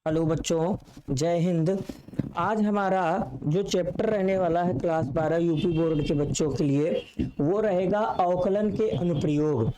Hello बच्चों, जय हिंद। आज हमारा जो चैप्टर रहने वाला है क्लास 12 यूपी बोर्ड के बच्चों के लिए वो रहेगा अवकलन के अनुप्रयोग।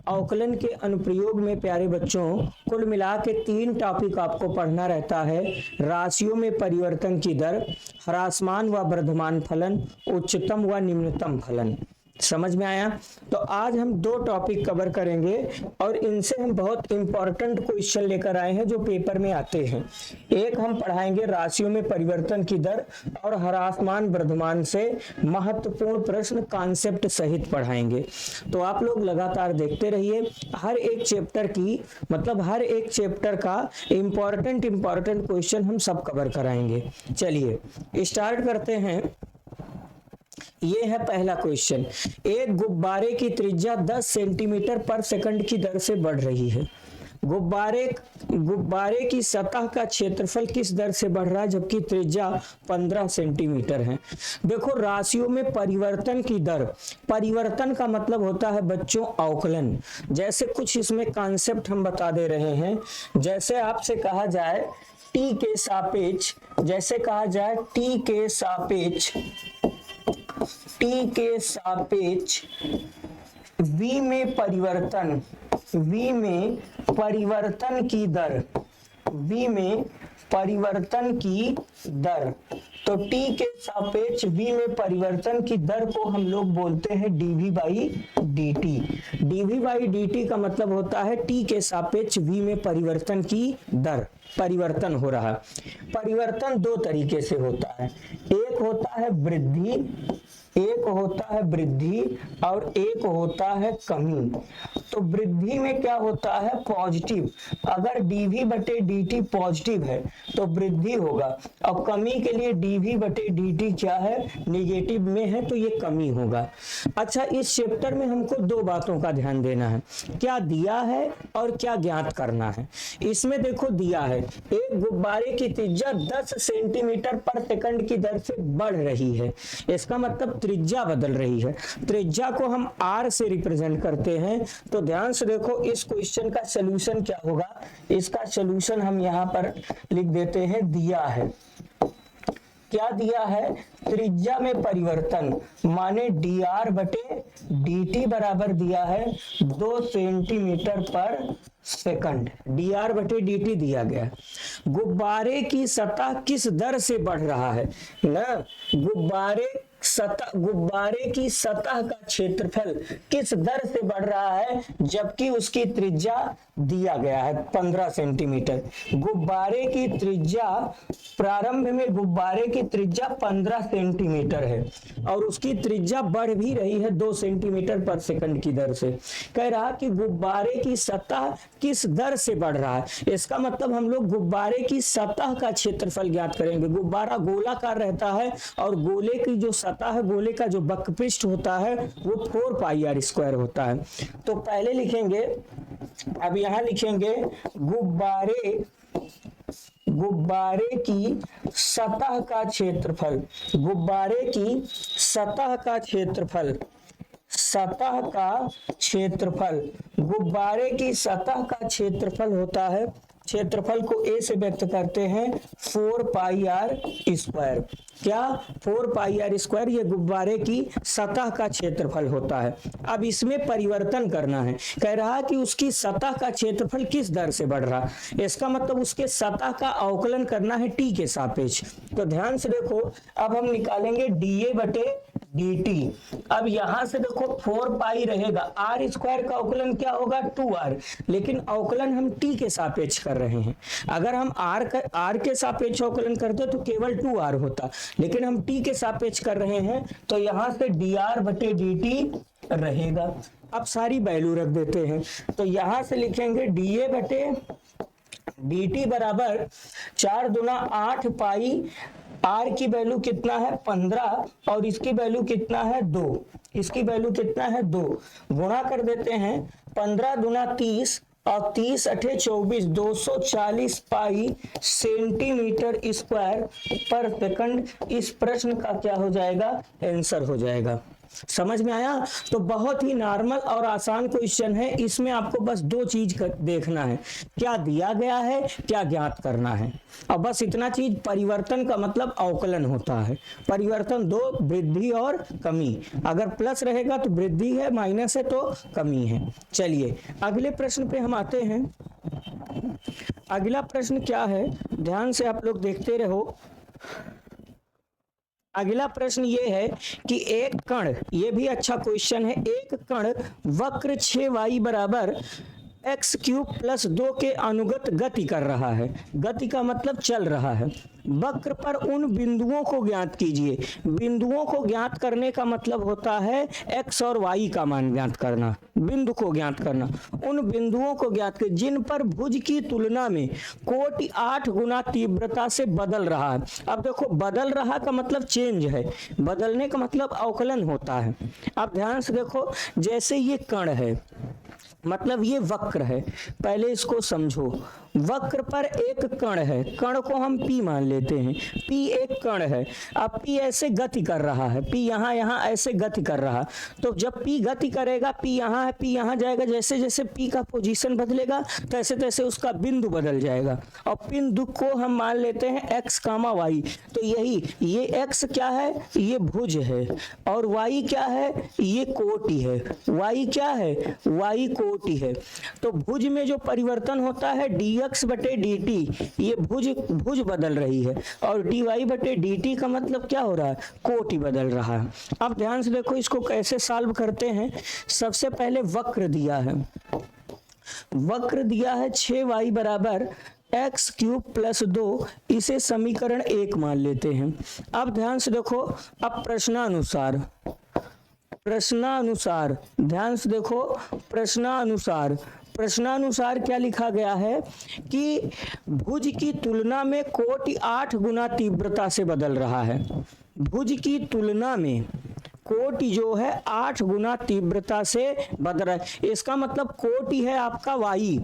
अवकलन के अनुप्रयोग में प्यारे बच्चों कुल मिला के 3 टॉपिक आपको पढ़ना रहता है। राशियों में परिवर्तन की दर, ह्रासमान व वर्धमान फलन, उच्चतम व निम्नतम फलन। समझ में आया? तो आज हम 2 टॉपिक कवर करेंगे और इनसे हम बहुत इंपॉर्टेंट क्वेश्चन लेकर आए हैं जो पेपर में आते हैं। एक हम पढ़ाएंगे राशियों में परिवर्तन की दर और ह्रासमान वर्धमान से महत्वपूर्ण प्रश्न कॉन्सेप्ट सहित पढ़ाएंगे। तो आप लोग लगातार देखते रहिए। हर एक चैप्टर की हर एक चैप्टर का इंपॉर्टेंट क्वेश्चन हम सब कवर कराएंगे। चलिए स्टार्ट करते हैं। ये है पहला क्वेश्चन। एक गुब्बारे की त्रिज्या 10 सेंटीमीटर पर सेकंड की दर से बढ़ रही है। गुब्बारे की सतह का क्षेत्रफल किस दर से बढ़ रहा है जबकि त्रिज्या 15 सेंटीमीटर है। देखो, राशियों में परिवर्तन की दर, परिवर्तन का मतलब होता है बच्चों अवकलन। जैसे कुछ इसमें कॉन्सेप्ट हम बता दे रहे हैं। जैसे आपसे कहा जाए टी के सापेक्ष, टी के सापेक्ष v में परिवर्तन की दर, तो t के सापेक्ष v में परिवर्तन की दर को हम लोग बोलते हैं dv/dt। dv/dt का मतलब होता है t के सापेक्ष v में परिवर्तन की दर, परिवर्तन हो रहा। परिवर्तन 2 तरीके से होता है। एक होता है वृद्धि और एक होता है कमी। तो वृद्धि में क्या होता है? पॉजिटिव। अगर dv/dt पॉजिटिव है तो वृद्धि होगा, और कमी के लिए dv/dt क्या है? निगेटिव में है, तो ये कमी होगा। अच्छा, इस चैप्टर में हमको 2 बातों का ध्यान देना है। क्या दिया है और क्या ज्ञात करना है। इसमें देखो दिया है एक गुब्बारे की त्रिज्या 10 सेंटीमीटर पर सेकंड की दर से बढ़ रही है। इसका मतलब त्रिज्या बदल रही है। त्रिज्या को हम r से रिप्रेजेंट करते हैं। तो ध्यान से देखो, इस क्वेश्चन का सलूशन क्या होगा। इसका सलूशन हम यहाँ पर लिख देते हैं। दिया है, क्या दिया है? त्रिज्या में परिवर्तन माने dr/dt बराबर दिया है 2 सेंटीमीटर पर सेकंड। dr/dt दिया गया। गुब्बारे की सतह किस दर से बढ़ रहा है ना। गुब्बारे की सतह का क्षेत्रफल किस दर से बढ़ रहा है जबकि उसकी त्रिज्या दिया गया है 15 सेंटीमीटर। गुब्बारे की त्रिज्या प्रारंभ में गुब्बारे की त्रिज्या 15 सेंटीमीटर है और उसकी त्रिज्या बढ़ भी रही है 2 सेंटीमीटर पर सेकंड की दर से। कह रहा कि गुब्बारे की सतह किस दर से बढ़ रहा है। इसका मतलब हम लोग गुब्बारे की सतह का क्षेत्रफल ज्ञात करेंगे। गुब्बारा गोलाकार रहता है और गोले की जो सतह है, गोले का जो वक्रपृष्ठ होता है वो 4πr² होता है। तो पहले लिखेंगे, अब यहां लिखेंगे गुब्बारे की सतह का क्षेत्रफल, गुब्बारे की सतह का क्षेत्रफल होता है। क्षेत्रफल को a से व्यक्त करते हैं 4πr²। क्या? 4πr²। ये गुब्बारे की सतह का क्षेत्रफल होता है। अब इसमें परिवर्तन करना है। कह रहा कि उसकी सतह का क्षेत्रफल किस दर से बढ़ रहा। इसका मतलब उसके सतह का अवकलन करना है t के सापेक्ष। तो ध्यान से देखो, अब हम निकालेंगे dA/dt। अब यहां से देखो 4π रहेगा, r² का अवकलन क्या होगा? 2r, लेकिन अवकलन हम t के सापेक्ष कर रहे हैं। अगर हम r के सापेक्ष अवकलन करते तो केवल 2r होता, लेकिन हम t के सापेक्ष कर रहे हैं तो यहां से dr/dt रहेगा। अब सारी वैल्यू रख देते हैं। तो यहां से लिखेंगे dA/dt बराबर 4 दूना 8 पाई। r की वैल्यू कितना है? 15 और इसकी वैल्यू कितना है? 2। गुणा कर देते हैं। 15 दूना 30 और 30 अठे 24, 240 पाई सेंटीमीटर स्क्वायर पर सेकंड। इस प्रश्न का क्या हो जाएगा? आंसर हो जाएगा। समझ में आया? तो बहुत ही नॉर्मल और आसान क्वेश्चन है, इसमें आपको बस दो चीज देखना है, क्या दिया गया है, क्या ज्ञात करना है, और बस इतना चीज। परिवर्तन का मतलब अवकलन होता है। परिवर्तन दो, वृद्धि और कमी। अगर प्लस रहेगा तो वृद्धि है, माइनस है तो कमी है। चलिए अगले प्रश्न पे हम आते हैं। अगला प्रश्न क्या है, ध्यान से आप लोग देखते रहो। अगला प्रश्न ये है कि एक कण, ये भी अच्छा क्वेश्चन है, एक कण वक्र 6y बराबर एक्स क्यूब प्लस 2 के अनुगत गति कर रहा है। गति का मतलब चल रहा है। वक्र पर उन बिंदुओं को ज्ञात कीजिए। बिंदुओं को ज्ञात करने का मतलब होता है एक्स और वाई का मान ज्ञात करना, बिंदु को ज्ञात करना। उन बिंदुओं को ज्ञात कर जिन पर भुज की तुलना में कोटि 8 गुना तीव्रता से बदल रहा है। अब देखो, बदल रहा का मतलब चेंज है, बदलने का मतलब अवकलन होता है। अब ध्यान से देखो, जैसे ये कण है, मतलब ये वक्र है, पहले इसको समझो। वक्र पर एक कण है, कण को हम P मान लेते हैं। P एक कण है। अब P ऐसे गति कर रहा है, P यहाँ ऐसे गति कर रहा है। तो जब P गति करेगा, P यहाँ है, P यहाँ जाएगा, जैसे जैसे P का पोजीशन बदलेगा तैसे तैसे उसका बिंदु बदल जाएगा। और बिंदु को हम मान लेते हैं x, y। तो यही, ये x क्या है, ये भुज है, और y क्या है, ये कोटि है। y क्या है, y कोटि है। तो भुज में जो परिवर्तन होता है dx बटे dt, ये भुज बदल रही है, और dy बटे dt का मतलब क्या हो रहा है, कोटि बदल रहा है। अब ध्यान से देखो, इसको कैसे सॉल्व करते हैं। सबसे पहले वक्र दिया है, वक्र दिया है 6y बराबर एक्स क्यूब प्लस 2, इसे समीकरण 1 मान लेते हैं। अब ध्यान से देखो, अब प्रश्नानुसार ध्यान से देखो, प्रश्नानुसार क्या लिखा गया है कि भुज की तुलना में कोटि 8 गुना तीव्रता से बदल रहा है। भुज की तुलना में कोटि जो है 8 गुना तीव्रता से बदल रहा है। इसका मतलब कोटि है आपका y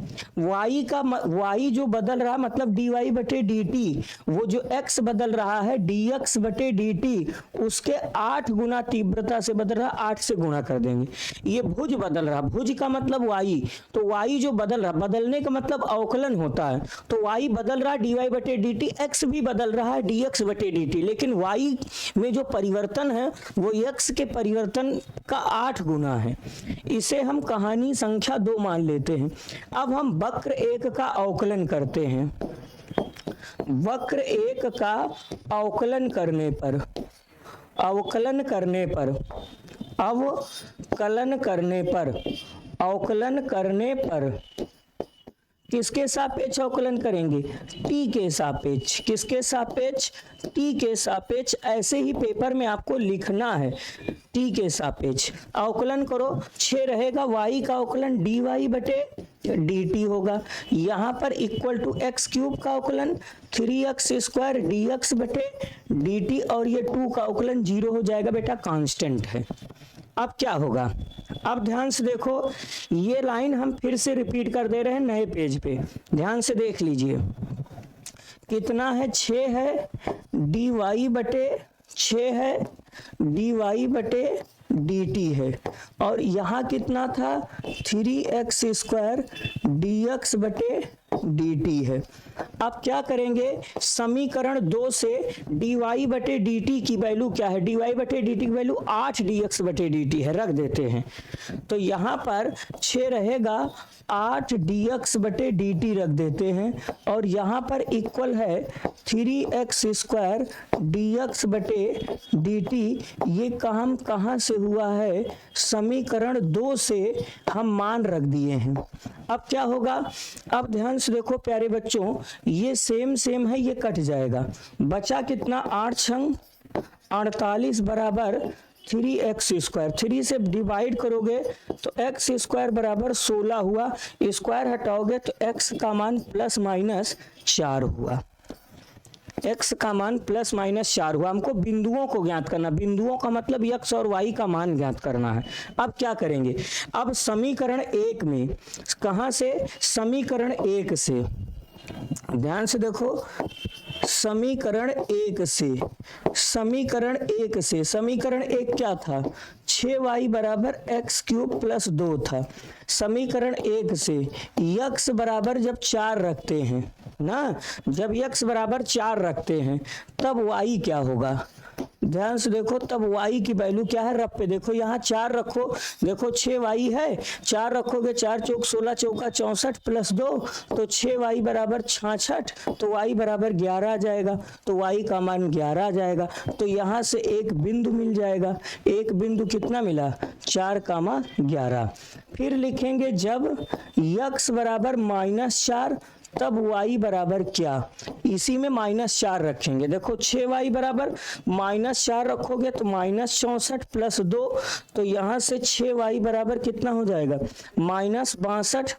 जो बदल रहा है, मतलब dy बटे dt, वो जो x बदल रहा है dx बटे dt, उसके 8 गुना तीव्रता से बदल रहा है, 8 से गुणा कर देंगे। ये भुज बदल रहा, भुज का मतलब y, तो y जो बदल रहा, बदलने का मतलब अवकलन होता है। तो y बदल रहा है dy बटे dt, x भी बदल रहा है dx बटे dt, लेकिन y में जो परिवर्तन है वो x के परिवर्तन का 8 गुना है। इसे हम कहानी संख्या 2 मान लेते हैं। अब हम वक्र 1 का अवकलन करते हैं। वक्र 1 का अवकलन करने पर किसके सापेक्ष अवकलन करेंगे, t के सापेक्ष। किसके सापेक्ष, t के सापेक्ष। ऐसे ही पेपर में आपको लिखना है, t के सापेक्ष अवकलन करो। 6 रहेगा, y का अवकलन dy बटे dt होगा। यहाँ पर इक्वल टू एक्स क्यूब का अवकलन 3x स्क्वायर dx बटे dt, और ये 2 का अवकलन 0 हो जाएगा बेटा, कांस्टेंट है। अब क्या होगा, अब ध्यान से देखो, ये लाइन हम फिर से रिपीट कर दे रहे हैं नए पेज पे, ध्यान से देख लीजिए। कितना है, 6 है, dy बटे 6 है, dy बटे dt है, और यहाँ कितना था, 3x स्क्वायर dx बटे dt है। अब क्या करेंगे, समीकरण 2 से dy बटे dt की वैल्यू क्या है, dy बटे dt की वैल्यू 8 dx बटे dt है, रख देते हैं। तो यहाँ पर 6 रहेगा, 8 dx बटे dt रख देते हैं, और यहाँ पर इक्वल है 3x स्क्वायर dx बटे dt। ये काम कहाँ से हुआ है, समीकरण 2 से हम मान रख दिए हैं। अब क्या होगा, अब ध्यान से देखो प्यारे बच्चों, ये सेम है, ये कट जाएगा, बचा कितना, 8 छंग 48 बराबर 3x स्क्वायर। 3 से डिवाइड करोगे तो x स्क्वायर बराबर 16 हुआ, स्क्वायर हटाओगे तो x का मान प्लस माइनस 4 हुआ। x का मान प्लस माइनस 4 हुआ। हमको बिंदुओं को ज्ञात करना, बिंदुओं का मतलब x और y का मान ज्ञात करना है। अब क्या करेंगे, अब समीकरण 1 में, कहां से, समीकरण 1 से, ध्यान से देखो, समीकरण एक से, समीकरण एक क्या था, 6y बराबर एक्स क्यूब प्लस 2 था। समीकरण एक से यक्स बराबर जब 4 रखते हैं ना, जब यक्स बराबर 4 रखते हैं तब y क्या होगा, ध्यान से देखो, तब y की वैल्यू क्या है, रफ पे देखो, यहाँ 4 रखो, देखो 6y है, 4 रखोगे, 4 चौक 16 चौका 64 प्लस 2 तो 6y बराबर 66, तो y बराबर 11 आ जाएगा, तो y का मान 11 आ जाएगा। तो यहाँ से एक बिंदु मिल जाएगा, एक बिंदु कितना मिला, 4,11। फिर लिखेंगे जब x बराबर -4 तब y बराबर क्या, इसी में -4 रखेंगे, देखो 6y बराबर -4 रखोगे तो -64 प्लस 2, तो यहाँ से 6y बराबर कितना हो जाएगा, -62,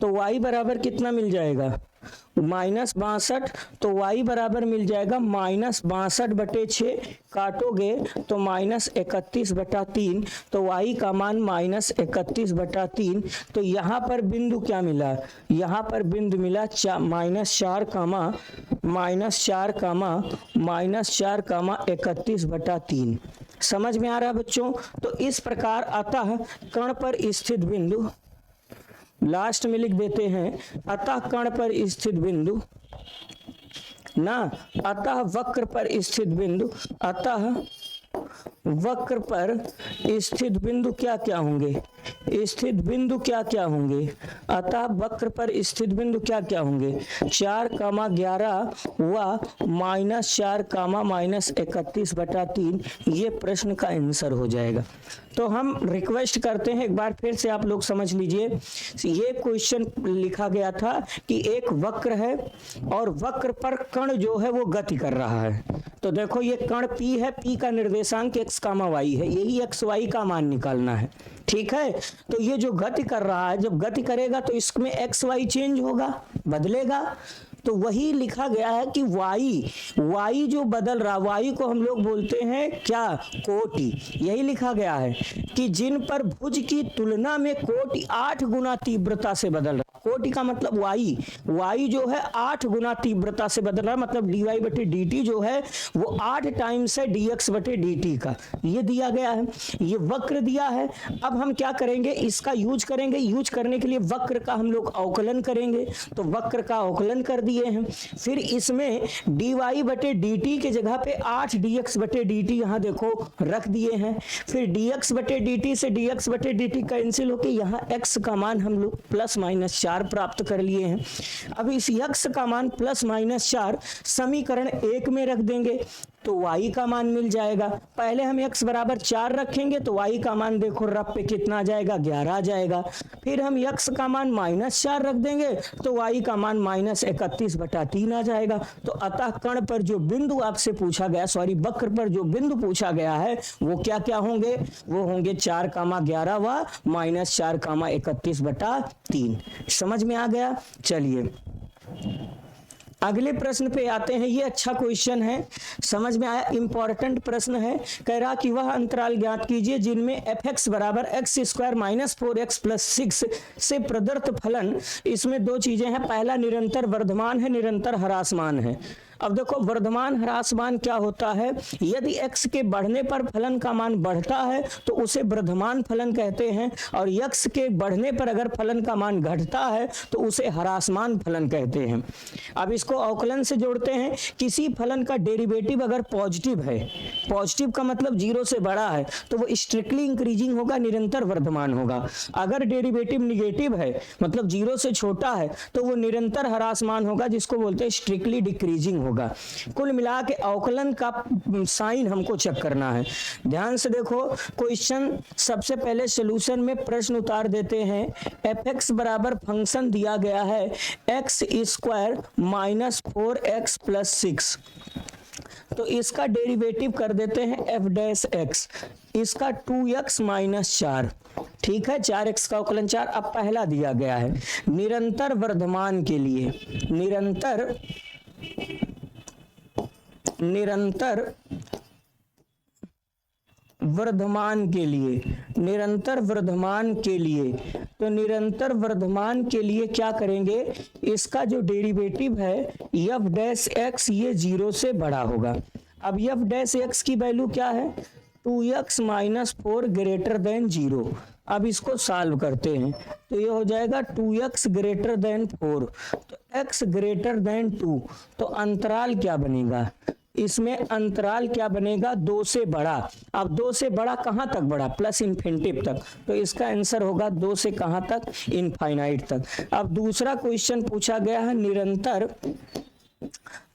तो y बराबर कितना मिल जाएगा, -62, तो y बराबर मिल जाएगा -62/6, काटोगे तो -31/3, तो y का मान -31/3। तो यहाँ पर बिंदु क्या मिला, यहाँ पर बिंदु मिला -4, समझ में आ रहा है बच्चों। तो इस प्रकार अतः कण पर स्थित बिंदु, लास्ट में लिख देते हैं अतः कण पर स्थित बिंदु ना, अतः वक्र पर स्थित बिंदु, अतः वक्र पर स्थित बिंदु क्या क्या होंगे, स्थित बिंदु क्या क्या होंगे, अतः वक्र पर स्थित बिंदु क्या क्या होंगे, 4,11 व -4, ये प्रश्न का आंसर हो जाएगा। तो हम रिक्वेस्ट करते हैं एक बार फिर से आप लोग समझ लीजिए, ये क्वेश्चन लिखा गया था कि एक वक्र है और वक्र पर कण जो है वो गति कर रहा है। तो देखो ये कण P है, P का निर्देशांक x, y है, यही x y का मान निकालना है, ठीक है। तो ये जो गति कर रहा है, जब गति करेगा तो इसमें x y चेंज होगा, बदलेगा, तो वही लिखा गया है कि y जो बदल रहा, y को हम लोग बोलते हैं क्या, कोटि। यही लिखा गया है कि जिन पर भुज की तुलना में कोटि 8 गुना तीव्रता से बदल रहा, कोटि का मतलब y जो है 8 गुना तीव्रता से बदल रहा है, मतलब dy/dt जो है वो 8 टाइम्स है dx/dt का, ये दिया गया है, ये वक्र दिया है। अब हम क्या करेंगे, इसका यूज करेंगे, यूज करने के लिए वक्र का हम लोग अवकलन करेंगे, तो वक्र का अवकलन कर दिए हैं। फिर इसमें dy/dt के जगह पे 8 dx/dt यहाँ देखो रख दिए हैं, फिर dx/dt से dx/dt कैंसिल होके यहाँ x का मान हम लोग +-4 प्राप्त कर लिए हैं। अब इस x का मान +-4 समीकरण 1 में रख देंगे तो y का मान मिल जाएगा। पहले हम x बराबर 4 रखेंगे तो y का मान देखो रफ पे कितना आ जाएगा, 11 आ जाएगा। फिर हम x का मान -4 रख देंगे तो y का मान -31/3 आ जाएगा। तो अतः कण पर जो बिंदु आपसे पूछा गया, सॉरी वक्र पर जो बिंदु पूछा गया है वो क्या क्या होंगे, वो होंगे 4,11 व -4,31/3। समझ में आ गया। चलिए अगले प्रश्न पे आते हैं। ये अच्छा क्वेश्चन है, समझ में आया, इंपॉर्टेंट प्रश्न है। कह रहा कि वह अंतराल ज्ञात कीजिए जिनमें fx बराबर x² - 4x + 6 से प्रदत्त फलन, इसमें दो चीजें हैं, पहला निरंतर वर्धमान है, निरंतर ह्रासमान है। अब देखो वर्धमान ह्रासमान क्या होता है, यदि x के बढ़ने पर फलन का मान बढ़ता है तो उसे वर्धमान फलन कहते हैं, और x के बढ़ने पर अगर फलन का मान घटता है तो उसे ह्रासमान फलन कहते हैं। अब इसको अवकलन से जोड़ते हैं। किसी फलन का डेरिवेटिव अगर पॉजिटिव है, पॉजिटिव का मतलब 0 से बड़ा है, तो वो स्ट्रिक्टली इंक्रीजिंग होगा, निरंतर वर्धमान होगा। अगर डेरिवेटिव निगेटिव है, मतलब 0 से छोटा है, तो वो निरंतर ह्रासमान होगा, जिसको बोलते हैं स्ट्रिक्टली डिक्रीजिंग होगा। कुल मिला के अवकलन का साइन हमको चेक करना है। ध्यान से देखो क्वेश्चन, सबसे पहले सॉल्यूशन में प्रश्न उतार देते हैं। fx बराबर फंक्शन दिया गया है x² - 4x + 6, तो इसका डेरिवेटिव कर देते हैं f'(x), इसका 2x - 4, ठीक है, 4x का अवकलन 4। अब पहला दिया गया है निरंतर वर्धमान के लिए, निरंतर वर्धमान के लिए, निरंतर वर्धमान के लिए, तो निरंतर वर्धमान के लिए क्या करेंगे, इसका जो डेरिवेटिव है एफ डैश एक्स ये 0 से बड़ा होगा। अब एफ डैश एक्स की वैल्यू क्या है, 2x माइनस 4 ग्रेटर देन 0। अब इसको सॉल्व करते हैं तो ये हो जाएगा 2x ग्रेटर देन 4, तो x ग्रेटर देन 2, तो अंतराल क्या बनेगा, इसमें अंतराल क्या बनेगा, 2 से बड़ा। अब 2 से बड़ा कहाँ तक बड़ा, प्लस इन्फिनिटिव तक, तो इसका आंसर होगा 2 से कहाँ तक, इनफाइनाइट तक। अब दूसरा क्वेश्चन पूछा गया है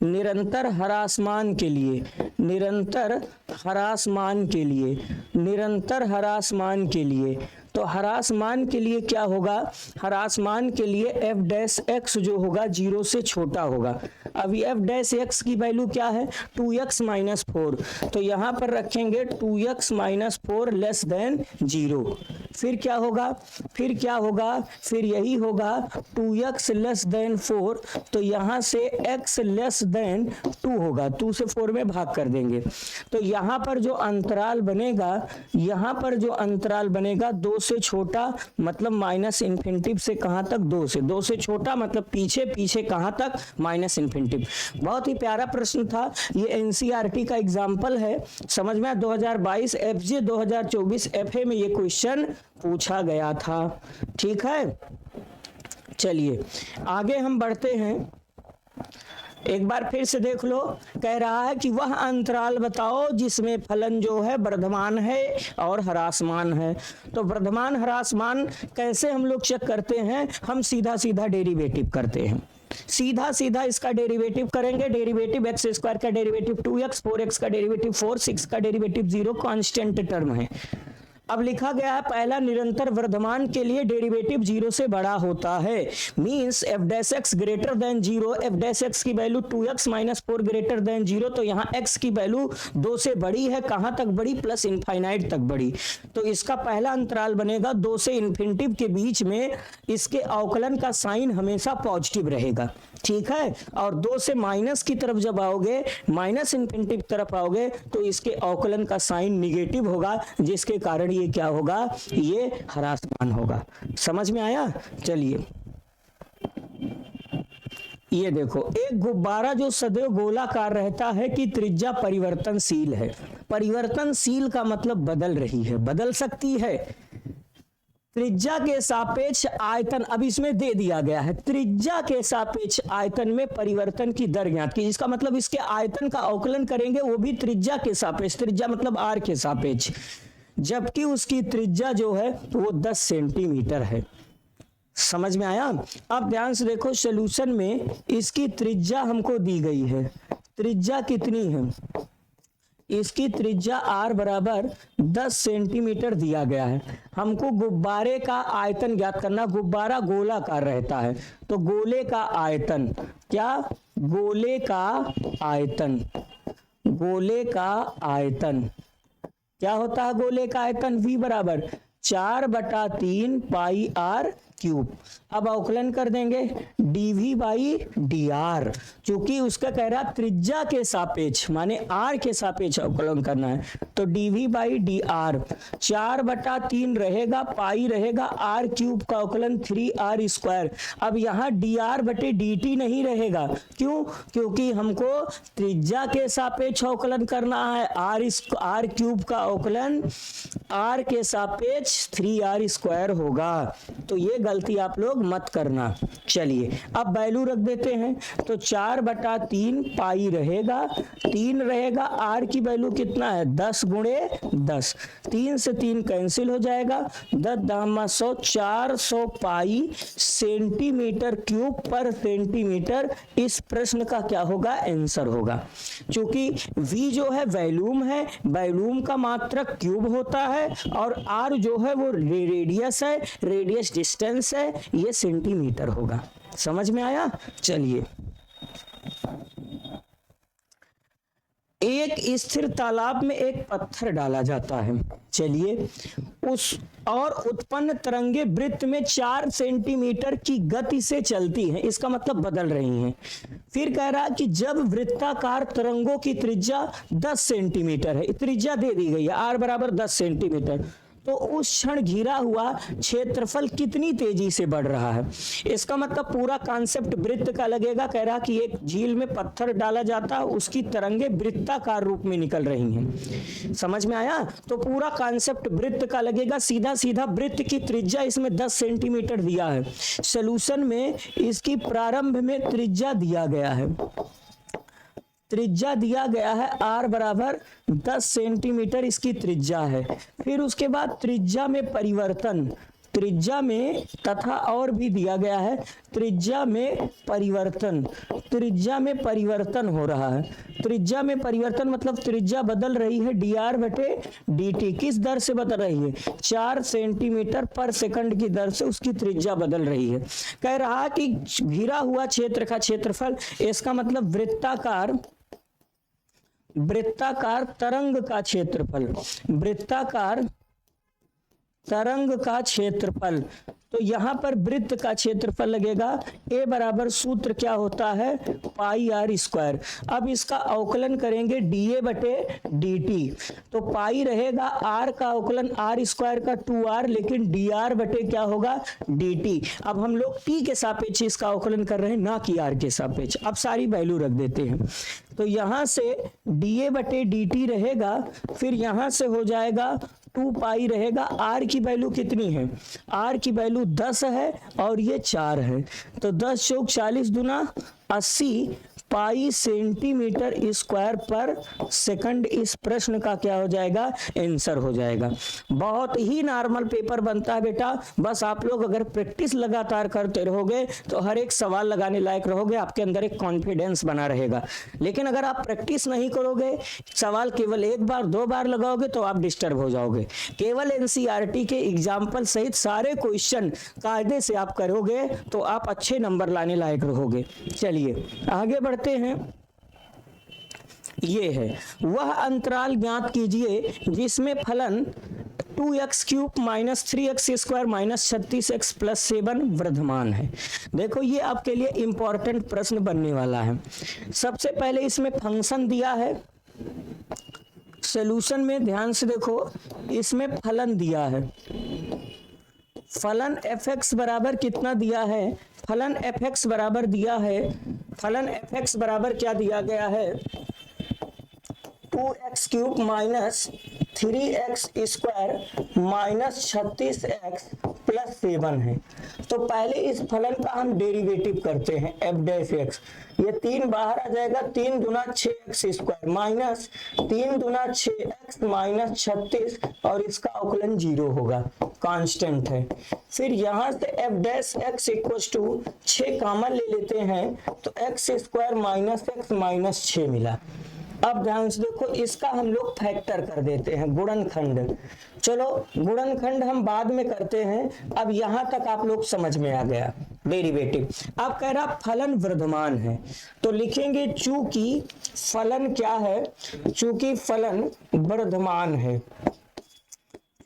निरंतर हरासमान के लिए, निरंतर हरासमान के लिए, निरंतर हरासमान के लिए, तो हरासमान के लिए क्या होगा, हरासमान के लिए एफ डैश एक्स जो होगा 0 से छोटा होगा। अब एफ डैश एक्स की वैल्यू क्या है, 2x माइनस 4, तो यहाँ पर रखेंगे 2x माइनस 4 लेस देन 0। फिर क्या होगा, फिर क्या होगा, फिर यही होगा 2x लेस देन 4, तो यहाँ से x लेस देन 2 होगा, 2 से 4 में भाग कर देंगे। तो यहाँ पर जो अंतराल बनेगा, यहाँ पर जो अंतराल बनेगा 2 से छोटा मतलब माइनस इन्फिनिटिव से कहाँ तक, 2 से छोटा मतलब पीछे, पीछे कहाँ तक, माइनस इन्फिनिटिव। बहुत ही प्यारा प्रश्न था ये, एनसीईआरटी का एग्जाम्पल है, समझ में, 2022 एफजे 2024 एफए में ये क्वेश्चन पूछा गया था। ठीक है, चलिए आगे हम बढ़ते हैं। एक बार फिर से देख लो, कह रहा है कि वह अंतराल बताओ जिसमें फलन जो है वर्धमान है और ह्रासमान है। तो वर्धमान ह्रासमान कैसे हम लोग चेक करते हैं, हम सीधा सीधा डेरिवेटिव करते हैं, सीधा सीधा इसका डेरिवेटिव करेंगे। डेरिवेटिव एक्स स्क्वायर का डेरिवेटिव 2x, 4x का डेरिवेटिव 4, 6 का डेरिवेटिव 0, कांस्टेंट टर्म है। अब लिखा गया है पहला निरंतर वर्धमान के लिए डेरिवेटिव 0 से बड़ा होता है, means f dash x greater than 0, f dash x की value 2x minus 4 greater than 0, तो यहाँ x की वैल्यू 2 से बड़ी है, कहाँ तक बड़ी, प्लस इनफाइनाइट तक बड़ी। तो इसका पहला अंतराल बनेगा 2 से इन्फिनिटिव के बीच में, इसके अवकलन का साइन हमेशा पॉजिटिव रहेगा। ठीक है, और 2 से माइनस की तरफ जब आओगे, माइनस इन्फिनिटिव तरफ आओगे, तो इसके अवकलन का साइन निगेटिव होगा, जिसके कारण ये क्या होगा, ये ह्रासमान होगा। समझ में आया? चलिए ये देखो, एक गुब्बारा जो सदैव गोलाकार रहता है कि त्रिज्या परिवर्तनशील है। परिवर्तनशील का मतलब बदल रही है, बदल सकती है। त्रिज्या के सापेक्ष आयतन, अब इसमें दे दिया गया है त्रिज्या के सापेक्ष आयतन में परिवर्तन की दर ज्ञात की, इसका मतलब इसके आयतन का अवकलन करेंगे वो भी त्रिज्या के सापेक्ष, त्रिज्या मतलब आर के सापेक्ष, जबकि उसकी त्रिज्या जो है वो 10 सेंटीमीटर है। समझ में आया? अब ध्यान से देखो, सॉल्यूशन में इसकी त्रिज्या हमको दी गई है, त्रिज्या कितनी है, इसकी त्रिज्या r बराबर 10 सेंटीमीटर दिया गया है। हमको गुब्बारे का आयतन ज्ञात करना, गुब्बारा गोलाकार रहता है, तो गोले का आयतन, क्या, गोले का आयतन, गोले का आयतन क्या होता है, गोले का आयतन v बराबर 4/3 पाई r क्यूब। अब अवकलन कर देंगे dv बाई dr, क्योंकि उसका कह रहा त्रिज्या के सापेक्ष माने r के सापेक्ष अवकलन करना है, तो dv बाई dr 4/3 रहेगा, पाई रहेगा, r क्यूब का अवकलन 3r स्क्वायर। अब यहाँ dr बटे dt नहीं रहेगा, क्यों, क्योंकि हमको त्रिज्या के सापेक्ष अवकलन करना है, r क्यूब का अवकलन r के सापेक्ष 3r स्क्वायर होगा। तो ये गलती आप लोग मत करना। चलिए अब वैल्यू रख देते हैं, तो 4/3 पाई रहेगा, 3 रहेगा, r की वैल्यू कितना है, 10 गुणे 10, 3 से 3 कैंसिल हो जाएगा, 10 400 पाई सेंटीमीटर क्यूब पर सेंटीमीटर इस प्रश्न का क्या होगा, आंसर होगा। चूंकि v जो है वैल्यूम है, वैल्यूम का मात्रक क्यूब होता है, और r जो है वो रेडियस है, रेडियस डिस्टेंस है, ये सेंटीमीटर होगा। समझ में आया? चलिए, एक स्थिर तालाब में एक पत्थर डाला जाता है, चलिए, उस और उत्पन्न तरंगे वृत्त में 4 सेंटीमीटर की गति से चलती हैं, इसका मतलब बदल रही हैं। फिर कह रहा है कि जब वृत्ताकार तरंगों की त्रिज्या 10 सेंटीमीटर है, त्रिज्या दे दी गई है r बराबर 10 सेंटीमीटर, तो उस क्षण घिरा हुआ क्षेत्रफल कितनी तेजी से बढ़ रहा है। इसका मतलब पूरा कॉन्सेप्ट वृत्त का लगेगा। कह रहा कि एक झील में पत्थर डाला जाता है, उसकी तरंगे वृत्ताकार रूप में निकल रही हैं। समझ में आया? तो पूरा कॉन्सेप्ट वृत्त का लगेगा। सीधा सीधा वृत्त की त्रिज्या इसमें 10 सेंटीमीटर दिया है। सॉल्यूशन में इसकी प्रारंभ में त्रिज्या दिया गया है, त्रिज्या दिया गया है r बराबर 10 सेंटीमीटर इसकी त्रिज्या है। फिर उसके बाद त्रिज्या में परिवर्तन, त्रिज्या में तथा और भी दिया गया है, त्रिज्या में परिवर्तन, त्रिज्या में परिवर्तन हो रहा है। त्रिज्या में परिवर्तन मतलब त्रिज्या बदल रही है dr बटे dt। किस दर से बदल रही है? 4 सेंटीमीटर पर सेकंड की दर से उसकी त्रिज्या बदल रही है। कह रहा कि घिरा हुआ क्षेत्र का क्षेत्रफल, इसका मतलब वृत्ताकार तरंग का क्षेत्रफल, वृत्ताकार तरंग का क्षेत्रफल। तो यहां पर वृत्त का क्षेत्रफल लगेगा a बराबर सूत्र क्या होता है? पाई r स्क्वायर। अब इसका अवकलन करेंगे dA बटे dt, तो पाई रहेगा r का अवकलन r स्क्वायर का 2r, लेकिन dr बटे क्या होगा? dt। अब हम लोग t के सापेक्ष इसका अवकलन कर रहे हैं, ना कि r के सापेक्ष। अब सारी वैल्यू रख देते हैं, तो यहां से dA बटे dt रहेगा, फिर यहां से हो जाएगा 2 पाई रहेगा। r की वैल्यू कितनी है? r की वैल्यू 10 है और ये 4 है, तो 10 चौक 40 दूना 80 पाई सेंटीमीटर स्क्वायर पर सेकंड इस प्रश्न का क्या हो जाएगा? आंसर हो जाएगा। बहुत ही नॉर्मल पेपर बनता है बेटा, बस आप लोग अगर प्रैक्टिस लगातार करते रहोगे तो हर एक सवाल लगाने लायक रहोगे, आपके अंदर एक कॉन्फिडेंस बना रहेगा। लेकिन अगर आप प्रैक्टिस नहीं करोगे, सवाल केवल एक बार 2 बार लगाओगे तो आप डिस्टर्ब हो जाओगे। केवल एनसीईआरटी के एग्जाम्पल सहित सारे क्वेश्चन कायदे से आप करोगे तो आप अच्छे नंबर लाने लायक रहोगे। चलिए आगे बढ़ते हैं। ये है वह अंतराल ज्ञात कीजिए जिसमें फलन 2x cube minus 3x square minus 36x plus 7 वर्धमान है। देखो ये आपके लिए इंपॉर्टेंट प्रश्न बनने वाला है। सबसे पहले इसमें फंक्शन दिया है, सॉल्यूशन में ध्यान से देखो, इसमें फलन दिया है। फलन fx बराबर कितना दिया है? फलन fx बराबर दिया है, फलन fx बराबर क्या दिया गया है? 2x cube minus 3x square minus 36x plus 7 है। तो पहले इस फलन का हम डेरिवेटिव करते हैं f डैश x। ये 3 बाहर आ जाएगा, 3 दूना 6x स्क्वायर माइनस 3 दूना 6x माइनस 36 और इसका अवकलन 0 होगा, कांस्टेंट है। फिर यहां से f dash x equal to 6 common ले लेते हैं तो x square minus x minus 6 मिला। अब ध्यान से देखो, इसका हम लोग फैक्टर कर देते हैं, गुणनखंड। चलो गुणनखंड हम बाद में करते हैं, अब यहां तक आप लोग समझ में आ गया डेरिवेटिव। अब कह रहा फलन वर्धमान है, तो लिखेंगे चूंकि फलन क्या है? चूंकि फलन वर्धमान है,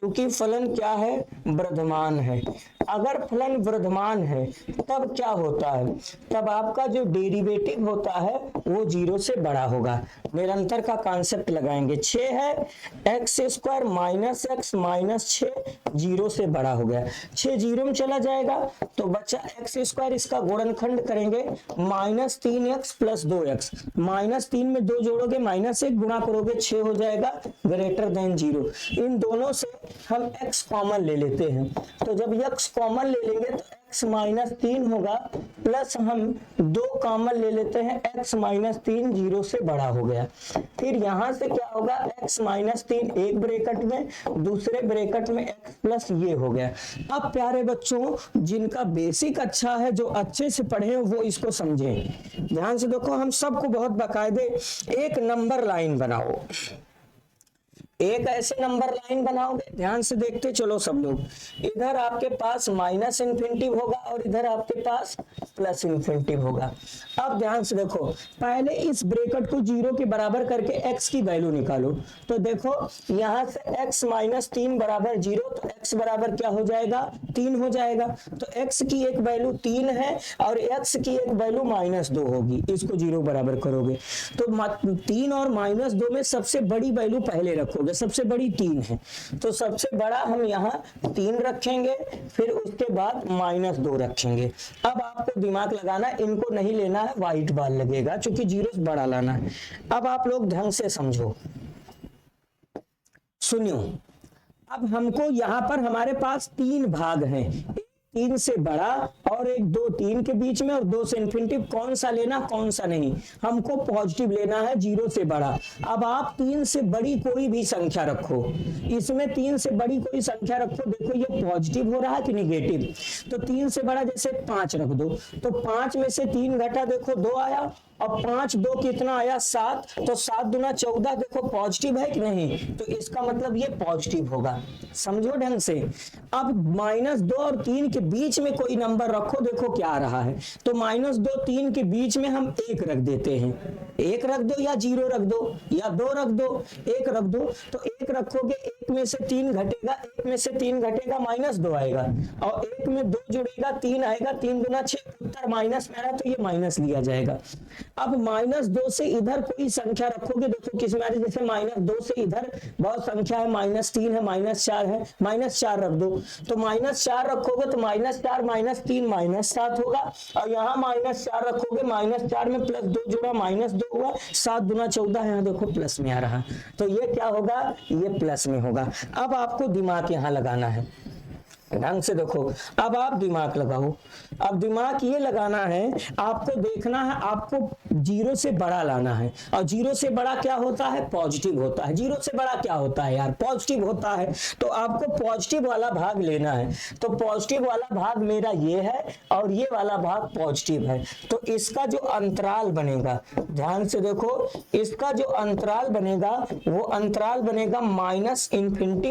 चूंकि फलन क्या है? वर्धमान है। अगर फलन वर्धमान है तब क्या होता है? तब आपका जो डेरिवेटिव होता है वो 0 से बड़ा होगा। निरंतर का कॉन्सेप्ट लगाएंगे। 6 है, x square minus x minus 6 0 से बड़ा हो गया, 6 0 में चला जाएगा तो बचा एक्स स्क्वायर। इसका गुणनखंड करेंगे minus 3x plus 2x, minus 3 में 2 जोड़ोगे माइनस 1 गुणा करोगे 6 हो जाएगा ग्रेटर देन 0। इन दोनों से हम x कॉमन ले लेते हैं, तो जब x कॉमन ले लेंगे तो x माइनस 3 होगा, प्लस हम 2 कॉमन ले लेते हैं, x माइनस 3 0 से बड़ा हो गया। फिर यहां से क्या होगा? x माइनस 3 एक ब्रैकेट में, दूसरे ब्रैकेट में x प्लस ये हो गया। अब प्यारे बच्चों, जिनका बेसिक अच्छा है, जो अच्छे से पढ़े वो इसको समझें। ध्यान से देखो, हम सबको बहुत बाकायदे एक नंबर लाइन बनाओ, एक ऐसे नंबर लाइन बनाओगे, ध्यान से देखते चलो सब लोग। इधर आपके पास माइनस इन्फिनिटिव होगा और इधर आपके पास प्लस इन्फिनिटिव होगा। अब ध्यान से देखो, पहले इस ब्रैकेट को 0 के बराबर करके x की वैल्यू निकालो। तो देखो यहां से x माइनस 3 बराबर 0, तो x बराबर क्या हो जाएगा 3 हो जाएगा। तो x की एक वैल्यू 3 है और x की एक वैल्यू -2 होगी, इसको 0 बराबर करोगे तो 3 और -2 में सबसे बड़ी वैल्यू पहले रखोगे, सबसे बड़ी 3 है तो सबसे बड़ा हम यहाँ 3 रखेंगे, फिर उसके बाद -2 रखेंगे। अब आपको दिमाग लगाना, इनको नहीं लेना है, व्हाइट बाल लगेगा क्योंकि 0 से बड़ा लाना है। अब आप लोग ढंग से समझो, सुनियो। अब हमको यहाँ पर हमारे पास 3 भाग हैं, 3 से बड़ा और एक 2 3 के बीच में और 2 से इन्फिनिटी, कौन सा लेना कौन सा नहीं, हमको पॉजिटिव लेना है 0 से बड़ा। अब आप 3 से बड़ी कोई भी संख्या रखो, इसमें 3 से बड़ी कोई संख्या रखो, देखो ये पॉजिटिव हो रहा है कि निगेटिव। तो 3 से बड़ा जैसे 5 रख दो, तो 5 में से 3 घटा, देखो 2 आया, और 5 2 कितना आया 7, तो 7 दूना 14, देखो पॉजिटिव है कि नहीं, तो इसका मतलब ये पॉजिटिव होगा। समझो ढंग से। अब -2 और 3 के बीच में कोई नंबर रखो, देखो क्या आ रहा है, तो -2 3 के बीच में हम 1 रख देते हैं, 1 रख दो या 0 रख दो या 2 रख दो, 1 रख दो। तो 1 रखोगे, 1 में से 3 घटेगा, 1 में से 3 घटेगा -2 आएगा, और 1 में 2 जुड़ेगा 3 आएगा, 3 दूना 6, उत्तर माइनस में आ रहा तो ये माइनस लिया जाएगा। अब -2 से इधर कोई संख्या रखोगे, देखो किस में आ रही, जैसे -2 से इधर बहुत संख्या है, -3 है, -4 है, -4 रख दो, तो -4 रखोगे तो -4 -3 -7 होगा, और यहाँ -4 रखोगे, -4 में +2 जुड़ा -2 हुआ, 7 दूना 14, यहाँ देखो प्लस में आ रहा, तो ये क्या होगा, ये प्लस में होगा। अब आपको दिमाग यहाँ लगाना है, ढंग से देखो। अब आप दिमाग लगाओ, अब दिमाग ये लगाना है, आपको देखना है, आपको 0 से बड़ा लाना है, और 0 से बड़ा क्या होता है, पॉजिटिव होता है। 0 से बड़ा क्या होता है यार, पॉजिटिव होता है, तो आपको पॉजिटिव वाला भाग लेना है। तो पॉजिटिव वाला भाग मेरा ये है और ये वाला भाग पॉजिटिव है, तो इसका जो अंतराल बनेगा, ध्यान से देखो, इसका जो अंतराल बनेगा वो अंतराल बनेगा -∞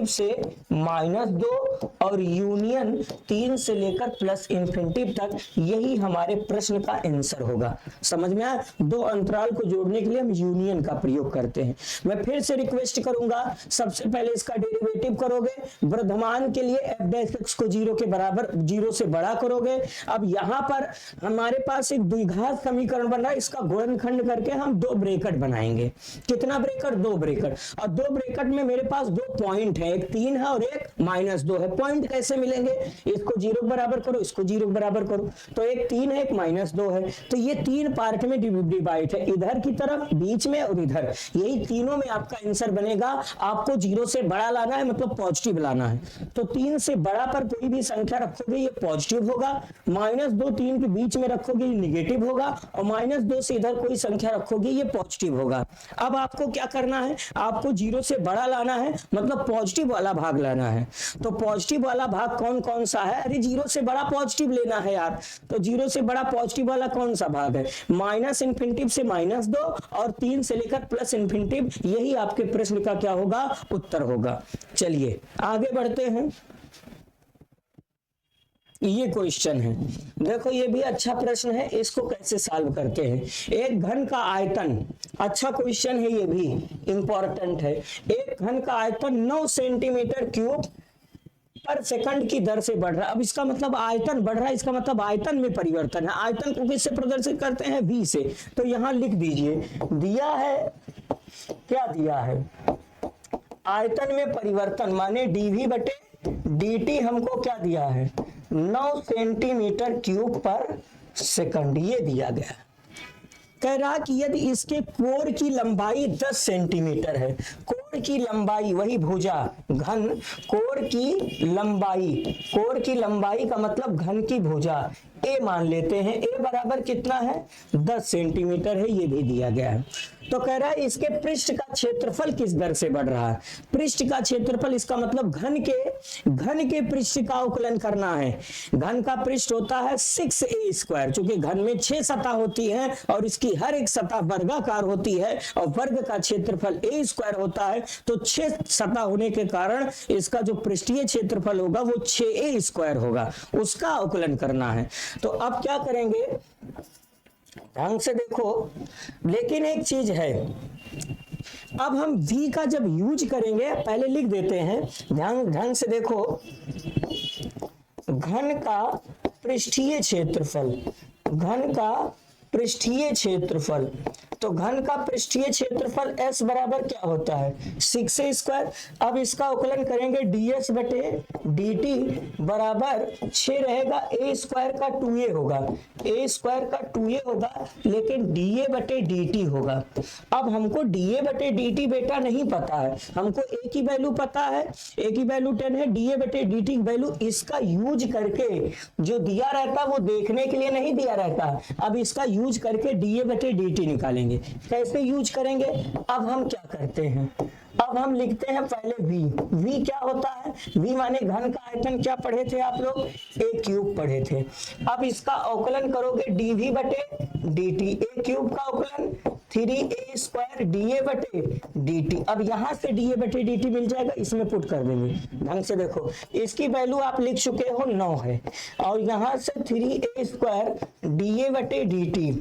से -2 और यूनियन 3 से लेकर +∞ तक, यही हमारे प्रश्न का आंसर होगा। समझ में आया? 2 अंतराल को जोड़ने के लिए हम यूनियन का प्रयोग करते हैं। मैं फिर से रिक्वेस्ट करूंगा, सबसे पहले इसका डेरिवेटिव करोगे, वर्धमान के लिए f' को 0 के बराबर, 0 से बड़ा करोगे। अब यहाँ पर हमारे पास एक द्विघात समीकरण बन रहा है, इसका गुणनखंड करके हम 2 ब्रैकेट बनाएंगे। कितना ब्रैकेट, 2 ब्रैकेट, और 2 ब्रैकेट में मेरे पास 2 पॉइंट है, एक 3 है और एक -2 है। पॉइंट कैसे मिलेंगे, इसको 0 बराबर करो, इसको 0 बराबर करो, तो एक 3 है, एक -2 है, तो ये 3 पार्ट में डिवाइड है, इधर की तरफ, बीच में और इधर, यही तीनों में आपका आंसर बनेगा। आपको 0 से बड़ा लाना है, मतलब पॉजिटिव लाना है, तो 3 से बड़ा पर कोई भी संख्या रखोगे ये पॉजिटिव होगा, -2 3 के बीच में रखोगे ये निगेटिव होगा, और -2 से इधर कोई संख्या रखोगे ये पॉजिटिव होगा। अब आपको क्या करना है, आपको 0 से बड़ा लाना है, मतलब पॉजिटिव वाला भाग लाना है। तो पॉजिटिव वाला भाग कौन कौन सा है, अरे 0 से बड़ा पॉजिटिव लेना है यार, तो 0 से बड़ा पॉजिटिव वाला कौन सा भाग है, -∞ से -2 और 3 से लेकर +∞, यही आपके प्रश्न का क्या होगा, उत्तर होगा। चलिए आगे बढ़ते हैं। ये क्वेश्चन है, देखो ये भी अच्छा प्रश्न है, इसको कैसे सॉल्व करते हैं। एक घन का आयतन, अच्छा क्वेश्चन है, ये भी इंपॉर्टेंट है। एक घन का आयतन 9 सेंटीमीटर क्यूब पर सेकंड की दर से बढ़ रहा है। अब इसका मतलब आयतन बढ़ रहा है, इसका मतलब आयतन में परिवर्तन है। आयतन को किससे प्रदर्शित करते हैं, v से। तो यहां लिख दीजिए, दिया है, क्या दिया है, आयतन में परिवर्तन माने dv/dt हमको क्या दिया है, 9 सेंटीमीटर क्यूब पर सेकंड, ये दिया गया। कह रहा कि यदि इसके कोर की लंबाई 10 सेंटीमीटर है, कोर की लंबाई वही भुजा घन, कोर की लंबाई का मतलब घन की भुजा a मान लेते हैं, a बराबर कितना है, 10 सेंटीमीटर है, ये भी दिया गया है। तो कह रहा है इसके पृष्ठ का क्षेत्रफल किस दर से बढ़ रहा है, पृष्ठ का क्षेत्रफल, इसका मतलब घन के पृष्ठ का अवकलन करना है। घन का पृष्ठ होता है 6a², चूंकि घन में 6 सतह होती हैं और इसकी हर एक सतह वर्गाकार होती है और वर्ग का क्षेत्रफल a² होता है, तो 6 सतह होने के कारण इसका जो पृष्ठीय क्षेत्रफल होगा वो 6a² होगा, उसका अवकलन करना है। तो अब क्या करेंगे, ढंग से देखो, लेकिन एक चीज है, अब हम v का जब यूज करेंगे, पहले लिख देते हैं, ध्यान से देखो, घन का पृष्ठीय क्षेत्रफल, घन का पृष्ठीय क्षेत्रफल, तो घन का पृष्ठीय क्षेत्रफल S बराबर क्या होता है 6a स्क्वायर। अब इसका अवकलन करेंगे ds बटे dt बराबर 6 रहेगा, a स्क्वायर का 2a होगा, a स्क्वायर का 2a होगा, लेकिन da बटे dt होगा। अब हमको da बटे dt बेटा नहीं पता है, हमको a की वैल्यू पता है, a की वैल्यू 10 है, da बटे dt की वैल्यू, इसका यूज करके जो दिया रहता वो देखने के लिए नहीं दिया रहता, अब इसका यूज करके da बटे dt निकालेंगे। कैसे यूज करेंगे, अब हम क्या करते हैं, अब हम लिखते हैं पहले v क्या होता है, v माने घन का आयतन, क्या पढ़े थे आप लोग, a क्यूब पढ़े थे। अब इसका अवकलन करोगे dv बटे dt, a क्यूब का अवकलन 3a स्क्वायर da बटे dt। अब यहां से da बटे dt मिल जाएगा, इसमें पुट कर देंगे, ढंग से देखो, इसकी वैल्यू आप लिख चुके हो 9 है, और यहां से 3a स्क्वायर da बटे dt,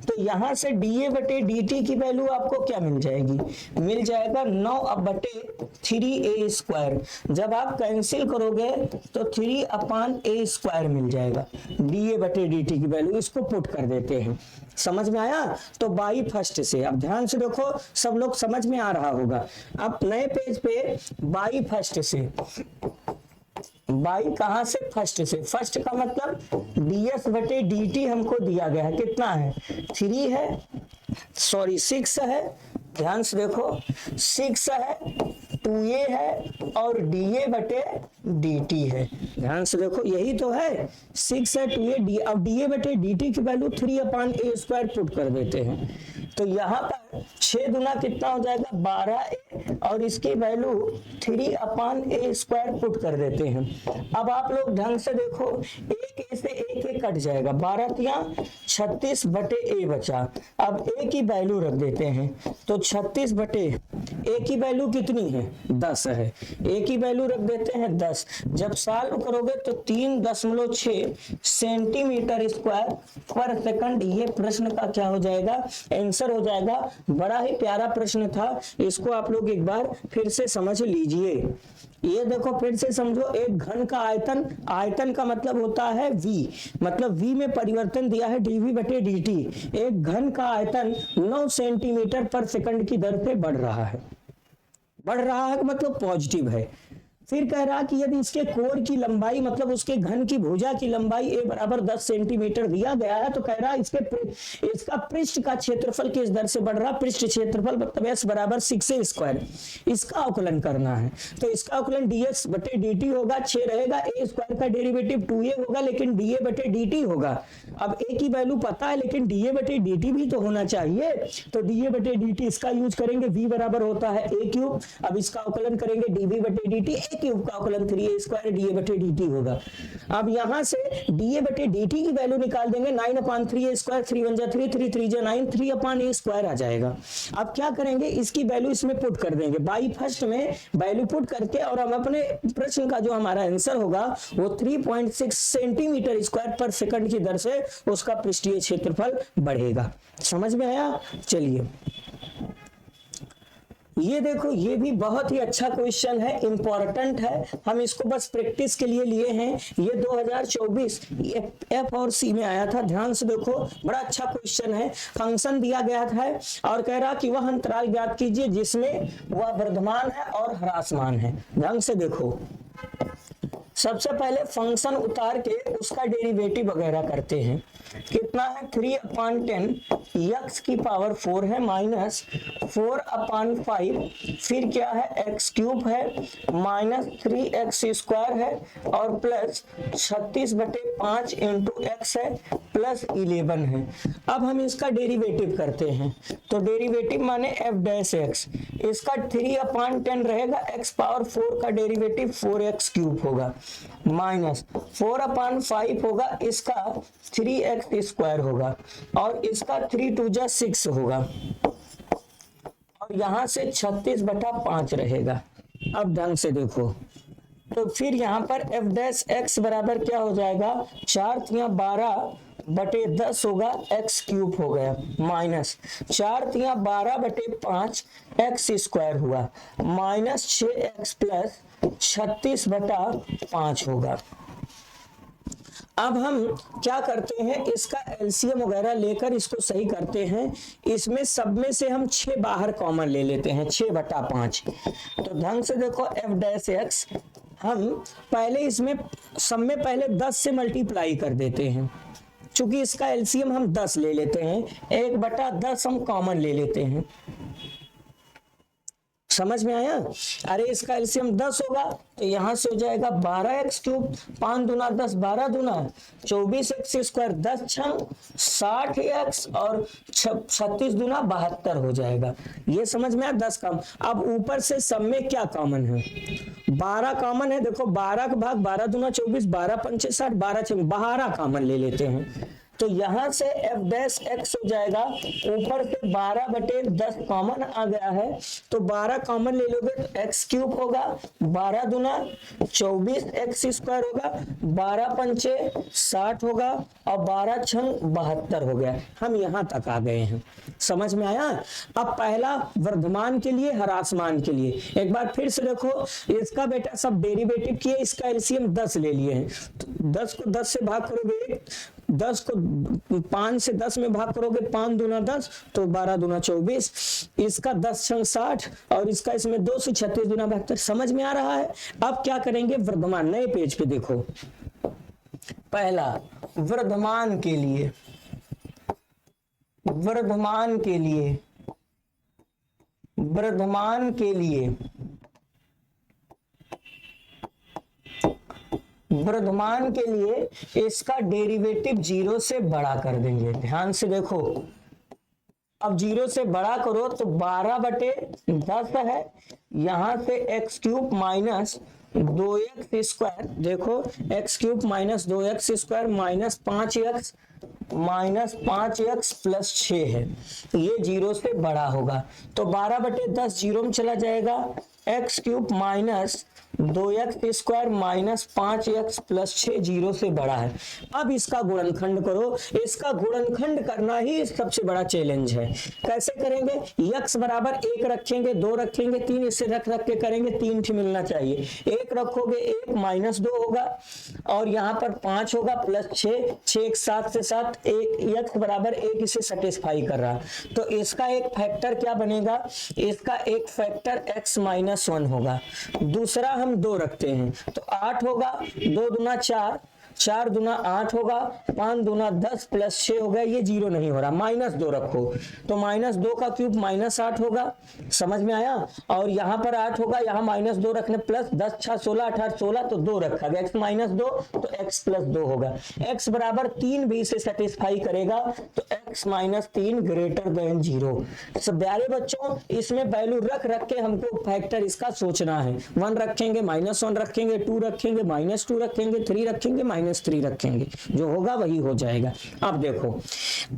तो यहां से da बटे dt की वैल्यू आपको क्या मिल जाएगी, मिल जाएगा 9 अब बटे 3a स्क्वायर। जब आप कैंसिल करोगे तो 3 अपान a स्क्वायर मिल जाएगा, da बटे dt की वैल्यू, इसको पुट कर देते हैं। समझ में आया, तो बाई फर्स्ट से, अब ध्यान से देखो, सब लोग समझ में आ रहा होगा। अब नए पेज पे बाई फर्स्ट से, बाई कहां से, फर्स्ट से, फर्स्ट का मतलब ds बटे dt हमको दिया गया है, कितना है 3 है, सॉरी 6 है, ध्यान से देखो 6 है, 2a है और da बटे dt है, ध्यान से देखो यही तो है, 6 है 2a d, अब da बटे dt की value 3 upon a square put कर देते हैं, तो यहाँ पर 6 दुना कितना हो जाएगा 12a, और इसकी value 3 upon a square put कर देते हैं। अब आप लोग ढंग से देखो, एक a से एक कट जाएगा, 12 तिया 36 बटे a बचा, अब a की वैल्यू रख देते हैं, तो 36 बटे a की वैल्यू कितनी है 10 है, a की वैल्यू रख देते हैं 10, जब सॉल्व करोगे तो 3.6 सेंटीमीटर स्क्वायर पर सेकंड, ये प्रश्न का क्या हो जाएगा, आंसर हो जाएगा। बड़ा ही प्यारा प्रश्न था, इसको आप लोग एक बार फिर से समझ लीजिए। ये देखो फिर से समझो, एक घन का आयतन, आयतन का मतलब होता है v, मतलब v में परिवर्तन दिया है dv बटे dt, एक घन का आयतन 9 सेंटीमीटर पर सेकंड की दर से बढ़ रहा है, बढ़ रहा है मतलब पॉजिटिव है। फिर कह रहा कि यदि इसके कोर की लंबाई, मतलब उसके घन की भुजा की लंबाई a बराबर 10 सेंटीमीटर दिया गया है, तो कह रहा इसका पृष्ठ का क्षेत्रफल किस दर से बढ़ रहा, पृष्ठ क्षेत्रफल मतलब s बराबर 6a स्क्वायर, इसका अवकलन करना है, तो इसका अवकलन ds बटे dt होगा, 6 रहेगा, a स्क्वायर का डेरिवेटिव 2a होगा, लेकिन da बटे dt होगा। अब a की वैल्यू पता है, लेकिन da बटे dt भी तो होना चाहिए, तो da बटे dt इसका यूज करेंगे, v बराबर होता है a क्यूब, अब इसका अवकलन करेंगे dv बटे dt, क्यूब का अवकलन 3a स्क्वायर da बटे dt होगा। अब यहां से da बटे dt की वैल्यू निकाल देंगे, 9 अपान 3a स्क्वायर, 3 1 जा 3, 3 3 जा 9, 3 अपान a स्क्वायर आ जाएगा। अब क्या करेंगे, इसकी वैल्यू इसमें पुट कर देंगे, बाई फर्स्ट में वैल्यू पुट करके, और हम अपने प्रश्न का जो हमारा आंसर होगा वो 3.6 सेंटीमीटर स्क्वायर पर सेकंड की दर से उसका पृष्ठीय क्षेत्रफल बढ़ेगा। समझ में आया, चलिए ये देखो, ये भी बहुत ही अच्छा क्वेश्चन है, इंपॉर्टेंट है, हम इसको बस प्रैक्टिस के लिए लिए हैं। ये 2024 एफ और सी में आया था, ध्यान से देखो, बड़ा अच्छा क्वेश्चन है। फंक्शन दिया गया था और कह रहा कि वह अंतराल ज्ञात कीजिए जिसमें वह वर्धमान है और ह्रासमान है। ध्यान से देखो, सबसे पहले फंक्शन उतार के उसका डेरिवेटिव वगैरह करते हैं। कितना है 3 अपान 10 x की पावर 4 है, माइनस 4 अपान 5, फिर क्या है x क्यूब है, माइनस 3x स्क्वायर है, और प्लस 36 बटे 5 इंटू x है, प्लस 11 है। अब हम इसका डेरिवेटिव करते हैं, तो डेरिवेटिव माने f डैश x, इसका 3 अपान 10 रहेगा, x पावर 4 का डेरिवेटिव 4x क्यूब होगा, माइनस 4 अपान 5 होगा, इसका 3x स्क्वायर होगा, और इसका 3 2 जा 6 होगा, और यहां से 36 बटा 5 रहेगा। अब ढंग से देखो, तो फिर यहाँ पर f डैश x बराबर क्या हो जाएगा, 4 तिया 12, बटे 10 होगा एक्स क्यूब हो गया, माइनस 4 तिया 12 बटे 5 एक्स स्क्वायर हुआ, माइनस 6x प्लस 36 बटा 5 होगा। अब हम क्या करते हैं, इसका एलसीएम वगैरह लेकर इसको सही करते हैं। इसमें सब में से हम 6 बाहर कॉमन ले लेते हैं, 6 बटा 5। तो ढंग से देखो एफ डैश एक्स, हम पहले इसमें सब में पहले 10 से मल्टीप्लाई कर देते हैं, चूंकि इसका एलसीएम हम 10 ले लेते हैं, 1 बटा 10 हम कॉमन ले लेते हैं। समझ में आया? अरे इसका एलसीएम 10 होगा तो यहां से हो जाएगा 12x क्यूब, 5 दूना 10, 12 दूना 24x स्क्वायर, 10 छंग 60x और 36 दूना 72 हो जाएगा। ये समझ में आया? 10 कम। अब ऊपर से सब में क्या कॉमन है? 12 कॉमन है। देखो 12 का भाग 12 दूना 24, 12 पंचे 60, 12 छंग 12 कॉमन ले लेते हैं। तो यहां से एफ डैश एक्स हो जाएगा, ऊपर से 12 बटे 10 कॉमन आ गया है, तो 12 कॉमन ले लोगे तो एक्स क्यूब होगा, 12 दूना 24 एक्स स्क्वायर होगा, 12 पंचे 60 होगा और 12 छंग 72 हो गया। हम यहां तक आ गए हैं। समझ में आया? अब पहला वर्धमान के लिए, ह्रासमान के लिए एक बार फिर से देखो, इसका बेटा सब डेरिवेटिव किए, इसका एलसीएम 10 ले लिए हैं, तो 10 को 10 से भाग करोगे, 10 को 5 से 10 में भाग करोगे, 5 दूना 10 तो 12 दूना 24, इसका 10 छंग 60 और इसका इसमें 2 से 36 दूना 72। समझ में आ रहा है? अब क्या करेंगे, वर्धमान नए पेज पे देखो, पहला वर्धमान के लिए, वर्धमान के लिए, वर्धमान के लिए, वर्धमान के लिए इसका डेरिवेटिव 0 से बड़ा कर देंगे। ध्यान से देखो, अब 0 से बड़ा करो तो 12 बटे 10 है, यहां से x cube minus 2x square, देखो x cube minus 2x square minus 5x plus 6 है, ये 0 से बड़ा होगा। तो 12 बटे 10 0 में चला जाएगा, x cube minus 2x square minus 5x plus 6 0 से बड़ा है। अब इसका गुणनखंड करो, इसका गुणनखंड करना ही सबसे बड़ा चैलेंज है। कैसे करेंगे? x बराबर 1 रखेंगे, 2 रखेंगे, 3 इसे रख रख के करेंगे, 3 ही मिलना चाहिए। 1 रखोगे 1 माइनस 2 होगा और यहाँ पर 5 होगा प्लस 6, 6 7 से 7, 1 x बराबर 1 इसे सेटिस्फाई कर रहा, तो इसका एक फैक्टर क्या बनेगा? इसका एक फैक्टर x माइनस 1 होगा। दूसरा हम 2 रखते हैं तो 8 होगा, 2 दूना 4, 4 दूना 8 होगा, 5 दूना 10 प्लस 6 हो गया, ये 0 नहीं हो रहा, माइनस 2 रखो तो माइनस 2 का क्यूब माइनस 8 होगा। समझ में आया? और यहाँ पर 8 होगा, यहाँ माइनस 2 रखने, प्लस 10 6 16 18 16 तो 2 रखा गया, x माइनस 2 तो x प्लस 2 होगा। x बराबर 3 भी इसे सेटिस्फाई करेगा, तो x माइनस 3 ग्रेटर देन 0। सब प्यारे बच्चों, इसमें वैल्यू रख रख के हमको फैक्टर इसका सोचना है। 1 रखेंगे, माइनस 1 रखेंगे, 2 रखेंगे, माइनस 2 रखेंगे, 3 रखेंगे, माइनस 3 रखेंगे, जो होगा वही हो जाएगा। अब देखो,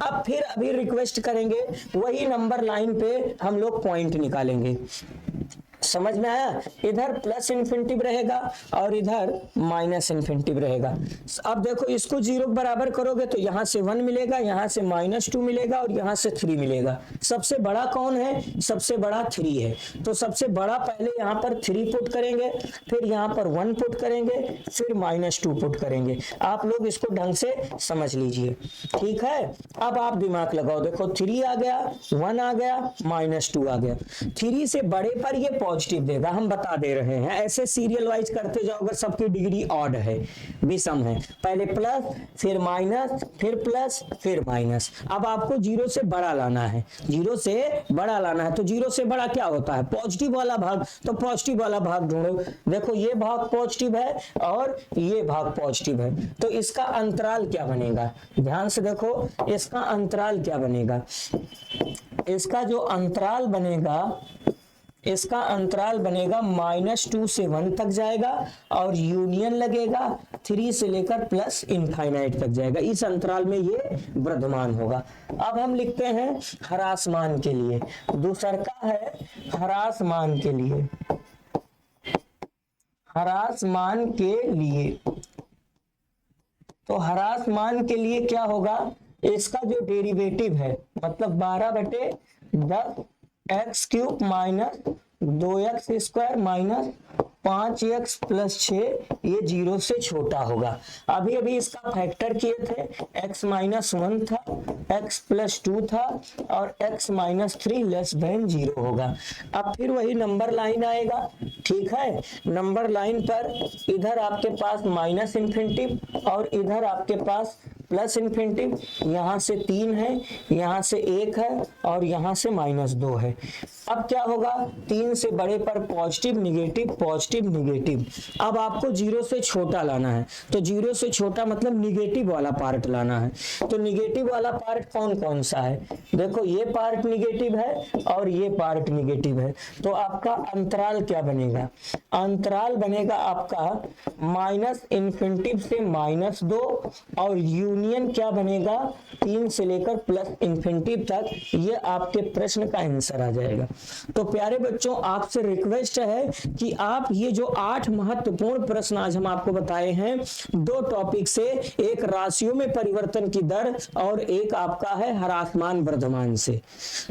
अब फिर अभी रिक्वेस्ट करेंगे, वही नंबर लाइन पे हम लोग पॉइंट निकालेंगे। समझ में आया? इधर प्लस इन्फिनिटिव रहेगा और इधर माइनस इन्फिनिटिव रहेगा। अब देखो, इसको 0 बराबर करोगे तो यहां से 1 मिलेगा, यहां से माइनस 2 मिलेगा और यहां से 3 मिलेगा। सबसे बड़ा कौन है? सबसे बड़ा 3 है, तो सबसे बड़ा पहले यहां पर 3 पुट करेंगे, फिर यहां पर 1 पुट करेंगे, फिर माइनस 2 पुट करेंगे। आप लोग इसको ढंग से समझ लीजिए, ठीक है? अब आप दिमाग लगाओ, देखो 3 आ गया, 1 आ गया, माइनस 2 आ गया। 3 से बड़े पर ये पॉजिटिव देगा, हम बता दे रहे हैं। ऐसे सीरियल वाइज करते जाओ, अगर सबकी डिग्री ऑड है, विषम है, पहले प्लस फिर माइनस फिर प्लस फिर माइनस। अब आपको 0 से बड़ा लाना है, 0 से बड़ा लाना है, तो 0 से बड़ा क्या होता है? पॉजिटिव वाला भाग, तो पॉजिटिव वाला भाग ढूंढो। देखो ये भाग पॉजिटिव है और ये भाग पॉजिटिव है, तो इसका अंतराल क्या बनेगा? ध्यान से देखो, इसका अंतराल क्या बनेगा? इसका जो अंतराल बनेगा, इसका अंतराल बनेगा -2 से 1 तक जाएगा और यूनियन लगेगा 3 से लेकर प्लस इनफाइनाइट तक जाएगा। इस अंतराल में ये वर्धमान होगा। अब हम लिखते हैं ह्रासमान के लिए, दूसरा का है ह्रासमान के लिए, ह्रासमान के लिए तो ह्रास मान के लिए क्या होगा, इसका जो डेरिवेटिव है मतलब 12/10 x cube minus 2x square minus 5x plus 6 ये 0 से छोटा होगा। अभी अभी इसका फैक्टर किए थे, x माइनस 1 था, x प्लस 2 था और x माइनस 3 लेस देन 0 होगा। अब फिर वही नंबर लाइन आएगा, ठीक है। नंबर लाइन पर इधर आपके पास माइनस इन्फिनिटी और इधर आपके पास प्लस इन्फिनिटी, यहाँ से 3 है, यहाँ से 1 है और यहाँ से -2 है। अब क्या होगा, 3 से बड़े पर पॉजिटिव निगेटिव पॉजिटिव निगेटिव। अब आपको 0 से छोटा लाना है, तो 0 से छोटा मतलब निगेटिव वाला पार्ट लाना है। तो निगेटिव वाला पार्ट कौन कौन सा है, देखो ये पार्ट निगेटिव है और ये पार्ट निगेटिव है। तो आपका अंतराल क्या बनेगा, अंतराल बनेगा आपका माइनस इन्फिनिटी से -2 और यूनियन क्या बनेगा 3 से लेकर प्लस इन्फिनिटी तक। ये आपके प्रश्न का आंसर आ जाएगा। तो प्यारे बच्चों, आपसे रिक्वेस्ट है कि आप ये जो 8 महत्वपूर्ण प्रश्न आज हम आपको बताए हैं, 2 टॉपिक से, एक राशियों में परिवर्तन की दर और एक आपका है ह्रासमान वर्धमान से।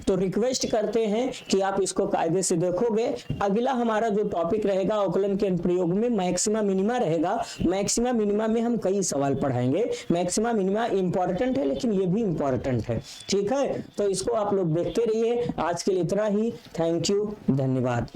तो रिक्वेस्ट करते हैं कि आप इसको कायदे से देखोगे। अगला हमारा जो टॉपिक रहेगा अवकलन के अनुप्रयोग में मैक्सिमा मिनिमा रहेगा। मैक्सिमा मिनिमा में हम कई सवाल पढ़ाएंगे। मैक्सिमा मिनिमा इंपॉर्टेंट है लेकिन ये भी इंपॉर्टेंट है, ठीक है। तो इसको आप लोग देखते रहिए। आज के लिए इतना ही। थैंक यू, धन्यवाद।